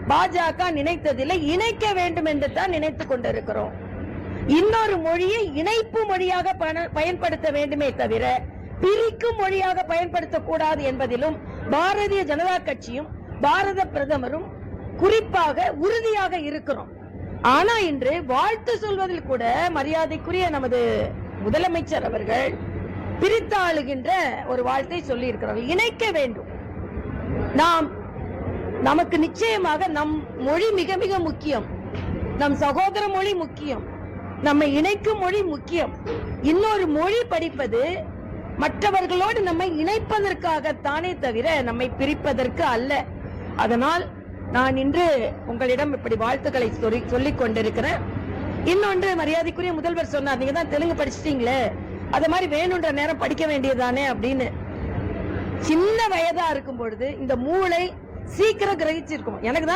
பாஜக நினைத்ததில்லை, இணைக்க வேண்டும் என்று தான் நினைத்துக் கொண்டிருக்கிறோம். இன்னொரு மொழியை இணைப்பு மொழியாக பயன்படுத்த வேண்டுமே தவிர பிரிக்கும் மொழியாக பயன்படுத்தக்கூடாது என்பதிலும் பாரதிய ஜனதா கட்சியும் பாரத பிரதமரும் குறிப்பாக உறுதியாக இருக்கிறோம். ஆனா இன்று வாழ்த்து சொல்வதில் கூட மரியாதைக்குரிய நமது முதலமைச்சர் அவர்கள் பிரித்தாளுகின்ற ஒரு வாழ்த்தை சொல்லி இருக்கிறார்கள். இணைக்க வேண்டும். நமக்கு நிச்சயமாக நம் மொழி மிக மிக முக்கியம், நம் சகோதர மொழி முக்கியம், நம்மை இணைக்கும் மொழி முக்கியம். இன்னொரு மொழி படிப்பது மற்றவர்களோடு நம்மை இணைப்பதற்காகத்தானே தவிர நம்மை பிரிப்பதற்கு அல்ல. அதனால் நான் இன்று உங்களிடம் இப்படி வாழ்த்துக்களை சொல்லிக் கொண்டிருக்கிறேன். இன்னொன்று, மரியாதைக்குரிய முதல்வர் சொன்னார், நீங்க தான் தெலுங்கு படிச்சிட்டீங்களே, அத மாதிரி வேணுன்ற நேரம் படிக்க வேண்டியதானே அப்படின்னு. சின்ன வயதா இருக்கும் பொழுது இந்த மூளை சீக்கிரம் கிரகிச்சிருக்கும். எனக்கு தான்